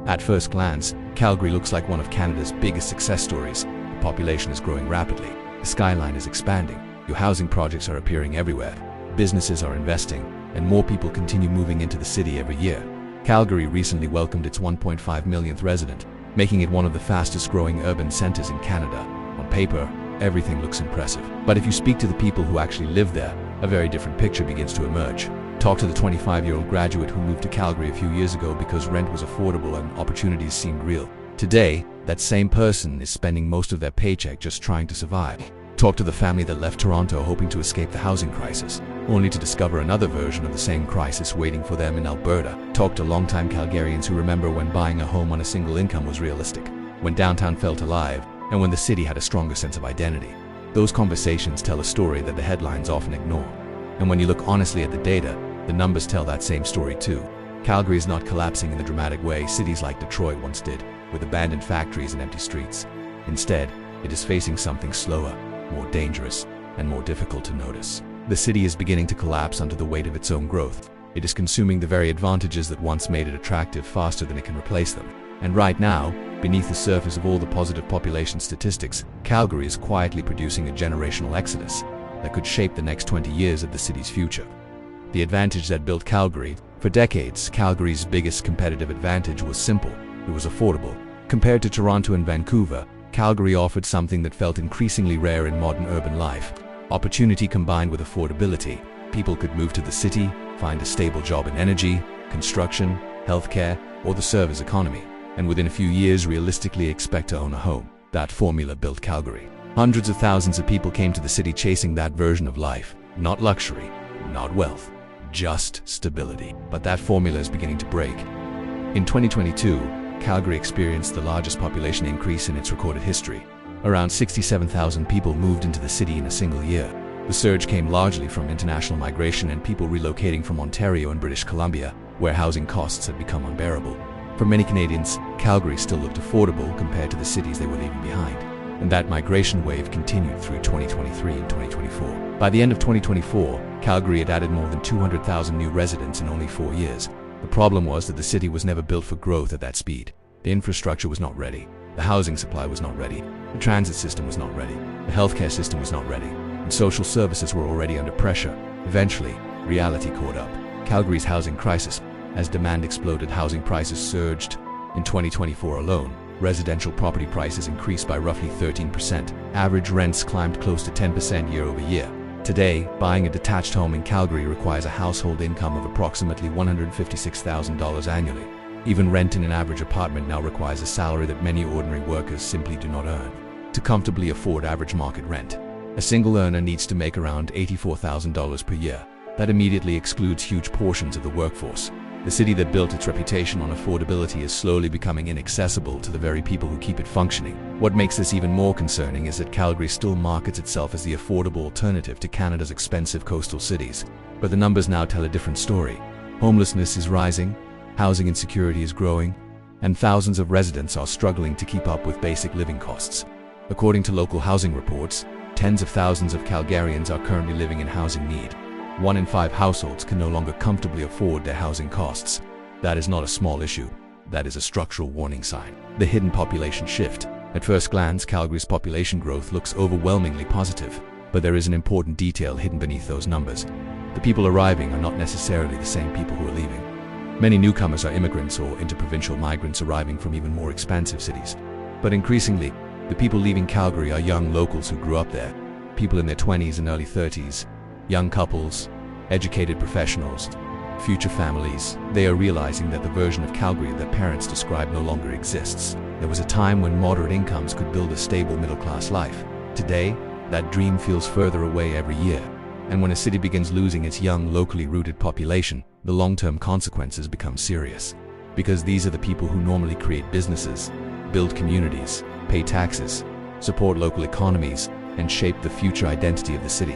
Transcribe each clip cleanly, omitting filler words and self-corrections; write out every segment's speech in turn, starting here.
At first glance, Calgary looks like one of Canada's biggest success stories. The population is growing rapidly, the skyline is expanding, new housing projects are appearing everywhere, businesses are investing, and more people continue moving into the city every year. Calgary recently welcomed its 1.5 millionth resident, making it one of the fastest growing urban centers in Canada. On paper, everything looks impressive. But if you speak to the people who actually live there, a very different picture begins to emerge. Talk to the 25-year-old graduate who moved to Calgary a few years ago because rent was affordable and opportunities seemed real. Today, that same person is spending most of their paycheck just trying to survive. Talk to the family that left Toronto hoping to escape the housing crisis, only to discover another version of the same crisis waiting for them in Alberta. Talk to longtime Calgarians who remember when buying a home on a single income was realistic, when downtown felt alive, and when the city had a stronger sense of identity. Those conversations tell a story that the headlines often ignore. And when you look honestly at the data, the numbers tell that same story too. Calgary is not collapsing in the dramatic way cities like Detroit once did, with abandoned factories and empty streets. Instead, it is facing something slower, more dangerous, and more difficult to notice. The city is beginning to collapse under the weight of its own growth. It is consuming the very advantages that once made it attractive faster than it can replace them. And right now, beneath the surface of all the positive population statistics, Calgary is quietly producing a generational exodus that could shape the next 20 years of the city's future. The advantage that built Calgary, for decades, Calgary's biggest competitive advantage was simple. It was affordable. Compared to Toronto and Vancouver, Calgary offered something that felt increasingly rare in modern urban life. Opportunity combined with affordability. People could move to the city, find a stable job in energy, construction, healthcare, or the service economy, and within a few years realistically expect to own a home. That formula built Calgary. Hundreds of thousands of people came to the city chasing that version of life. Not luxury, not wealth, just stability. But that formula is beginning to break. In 2022, Calgary experienced the largest population increase in its recorded history. Around 67,000 people moved into the city in a single year. The surge came largely from international migration and people relocating from Ontario and British Columbia, where housing costs had become unbearable. For many Canadians, Calgary still looked affordable compared to the cities they were leaving behind. And that migration wave continued through 2023 and 2024. By the end of 2024, Calgary had added more than 200,000 new residents in only 4 years. The problem was that the city was never built for growth at that speed. The infrastructure was not ready. The housing supply was not ready. The transit system was not ready. The healthcare system was not ready. And social services were already under pressure. Eventually, reality caught up. Calgary's housing crisis. As demand exploded, housing prices surged. In 2024 alone, residential property prices increased by roughly 13%. Average rents climbed close to 10% year over year. Today, buying a detached home in Calgary requires a household income of approximately $156,000 annually. Even rent in an average apartment now requires a salary that many ordinary workers simply do not earn. To comfortably afford average market rent, a single earner needs to make around $84,000 per year. That immediately excludes huge portions of the workforce. The city that built its reputation on affordability is slowly becoming inaccessible to the very people who keep it functioning. What makes this even more concerning is that Calgary still markets itself as the affordable alternative to Canada's expensive coastal cities. But the numbers now tell a different story. Homelessness is rising, housing insecurity is growing, and thousands of residents are struggling to keep up with basic living costs. According to local housing reports, tens of thousands of Calgarians are currently living in housing need. 1 in 5 households can no longer comfortably afford their housing costs. That is not a small issue. That is a structural warning sign. The hidden population shift. At first glance, Calgary's population growth looks overwhelmingly positive. But there is an important detail hidden beneath those numbers. The people arriving are not necessarily the same people who are leaving. Many newcomers are immigrants or interprovincial migrants arriving from even more expansive cities. But increasingly, the people leaving Calgary are young locals who grew up there. People in their 20s and early 30s. Young couples, educated professionals, future families. They are realizing that the version of Calgary their parents described no longer exists. There was a time when moderate incomes could build a stable middle-class life. Today, that dream feels further away every year. And when a city begins losing its young, locally rooted population, the long-term consequences become serious. Because these are the people who normally create businesses, build communities, pay taxes, support local economies, and shape the future identity of the city.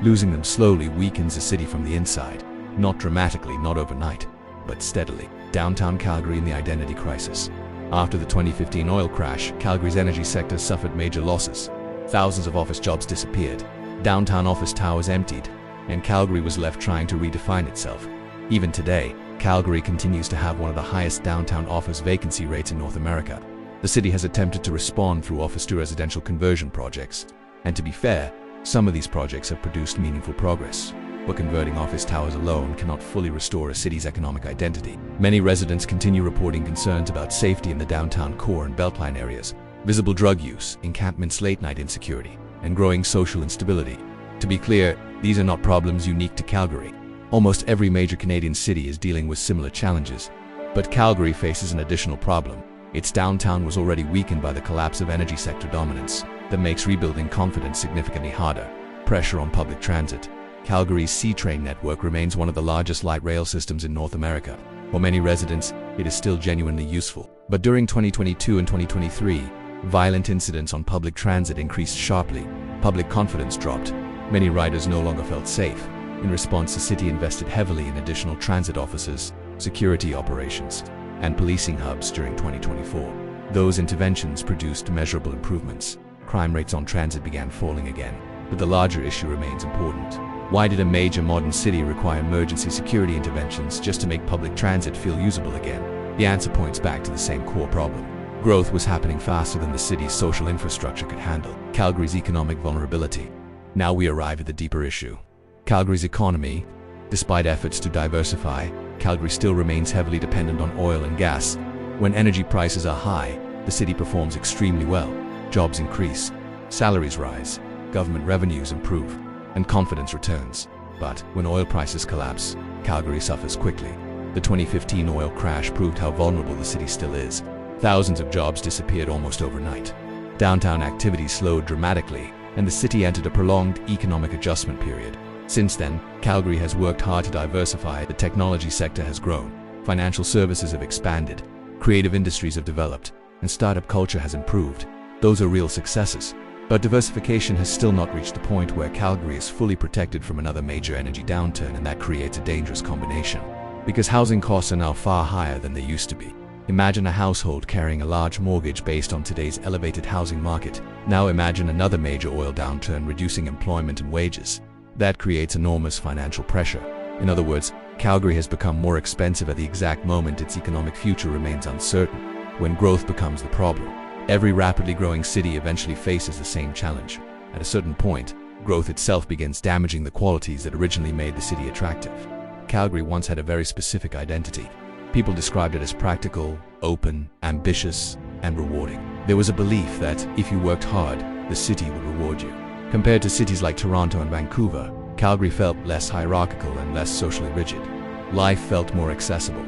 Losing them slowly weakens the city from the inside. Not dramatically, not overnight, but steadily. Downtown Calgary in the identity crisis. After the 2015 oil crash, Calgary's energy sector suffered major losses. Thousands of office jobs disappeared. Downtown office towers emptied, and Calgary was left trying to redefine itself. Even today, Calgary continues to have one of the highest downtown office vacancy rates in North America. The city has attempted to respond through office to residential conversion projects. And to be fair, some of these projects have produced meaningful progress. But converting office towers alone cannot fully restore a city's economic identity. Many residents continue reporting concerns about safety in the downtown core and Beltline areas, visible drug use, encampments, late-night insecurity, and growing social instability. To be clear, these are not problems unique to Calgary. Almost every major Canadian city is dealing with similar challenges. But Calgary faces an additional problem. Its downtown was already weakened by the collapse of energy sector dominance. That makes rebuilding confidence significantly harder. Pressure on public transit. Calgary's C-train network remains one of the largest light rail systems in North America. For many residents, it is still genuinely useful. But during 2022 and 2023, violent incidents on public transit increased sharply. Public confidence dropped. Many riders no longer felt safe. In response, the city invested heavily in additional transit offices, security operations, and policing hubs during 2024. Those interventions produced measurable improvements. Crime rates on transit began falling again. But the larger issue remains important. Why did a major modern city require emergency security interventions just to make public transit feel usable again? The answer points back to the same core problem. Growth was happening faster than the city's social infrastructure could handle. Calgary's economic vulnerability. Now we arrive at the deeper issue. Calgary's economy. Despite efforts to diversify, Calgary still remains heavily dependent on oil and gas. When energy prices are high, the city performs extremely well. Jobs increase, salaries rise, government revenues improve, and confidence returns. But when oil prices collapse, Calgary suffers quickly. The 2015 oil crash proved how vulnerable the city still is. Thousands of jobs disappeared almost overnight. Downtown activity slowed dramatically, and the city entered a prolonged economic adjustment period. Since then, Calgary has worked hard to diversify. The technology sector has grown, financial services have expanded, creative industries have developed, and startup culture has improved. Those are real successes. But diversification has still not reached the point where Calgary is fully protected from another major energy downturn, and that creates a dangerous combination. Because housing costs are now far higher than they used to be. Imagine a household carrying a large mortgage based on today's elevated housing market. Now imagine another major oil downturn reducing employment and wages. That creates enormous financial pressure. In other words, Calgary has become more expensive at the exact moment its economic future remains uncertain. When growth becomes the problem, every rapidly growing city eventually faces the same challenge. At a certain point, growth itself begins damaging the qualities that originally made the city attractive. Calgary once had a very specific identity. People described it as practical, open, ambitious, and rewarding. There was a belief that if you worked hard, the city would reward you. Compared to cities like Toronto and Vancouver, Calgary felt less hierarchical and less socially rigid. Life felt more accessible,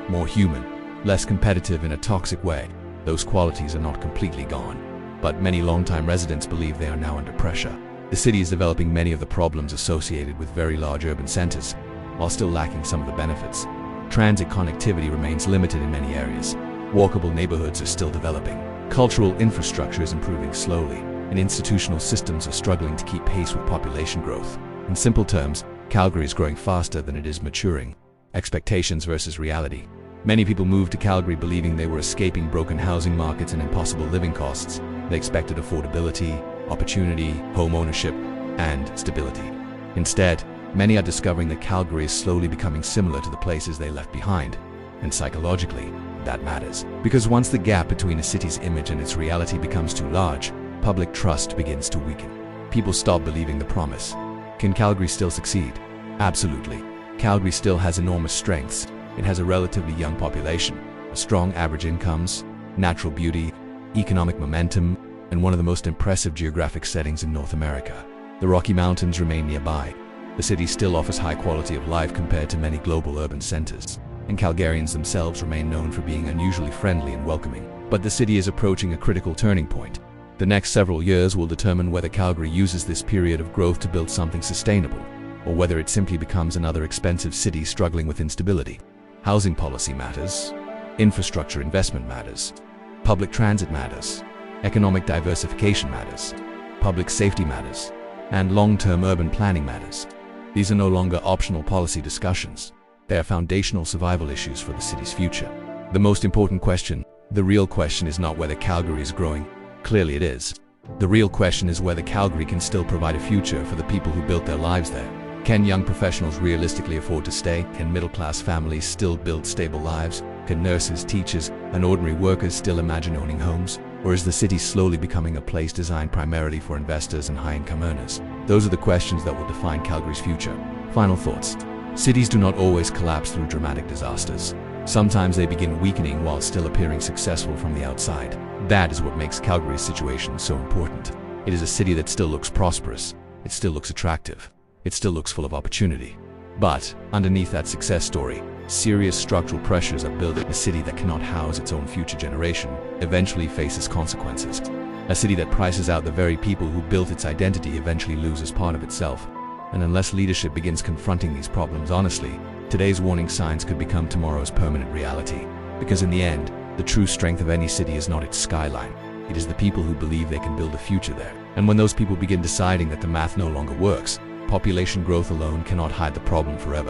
more human, less competitive in a toxic way. Those qualities are not completely gone, but many longtime residents believe they are now under pressure. The city is developing many of the problems associated with very large urban centers, while still lacking some of the benefits. Transit connectivity remains limited in many areas. Walkable neighborhoods are still developing. Cultural infrastructure is improving slowly, and institutional systems are struggling to keep pace with population growth. In simple terms, Calgary is growing faster than it is maturing. Expectations versus reality. Many people moved to Calgary believing they were escaping broken housing markets and impossible living costs. They expected affordability, opportunity, home ownership, and stability. Instead, many are discovering that Calgary is slowly becoming similar to the places they left behind. And psychologically, that matters. Because once the gap between a city's image and its reality becomes too large, public trust begins to weaken. People stop believing the promise. Can Calgary still succeed? Absolutely. Calgary still has enormous strengths. It has a relatively young population, strong average incomes, natural beauty, economic momentum, and one of the most impressive geographic settings in North America. The Rocky Mountains remain nearby. The city still offers high quality of life compared to many global urban centers, and Calgarians themselves remain known for being unusually friendly and welcoming. But the city is approaching a critical turning point. The next several years will determine whether Calgary uses this period of growth to build something sustainable, or whether it simply becomes another expensive city struggling with instability. Housing policy matters. Infrastructure investment matters. Public transit matters. Economic diversification matters. Public safety matters. And long-term urban planning matters. These are no longer optional policy discussions. They are foundational survival issues for the city's future. The most important question, the real question, is not whether Calgary is growing. Clearly it is. The real question is whether Calgary can still provide a future for the people who built their lives there. Can young professionals realistically afford to stay? Can middle-class families still build stable lives? Can nurses, teachers, and ordinary workers still imagine owning homes? Or is the city slowly becoming a place designed primarily for investors and high-income earners? Those are the questions that will define Calgary's future. Final thoughts. Cities do not always collapse through dramatic disasters. Sometimes they begin weakening while still appearing successful from the outside. That is what makes Calgary's situation so important. It is a city that still looks prosperous. It still looks attractive. It still looks full of opportunity. But underneath that success story, serious structural pressures are building. A city that cannot house its own future generation eventually faces consequences. A city that prices out the very people who built its identity eventually loses part of itself. And unless leadership begins confronting these problems honestly, today's warning signs could become tomorrow's permanent reality. Because in the end, the true strength of any city is not its skyline. It is the people who believe they can build a future there. And when those people begin deciding that the math no longer works, population growth alone cannot hide the problem forever.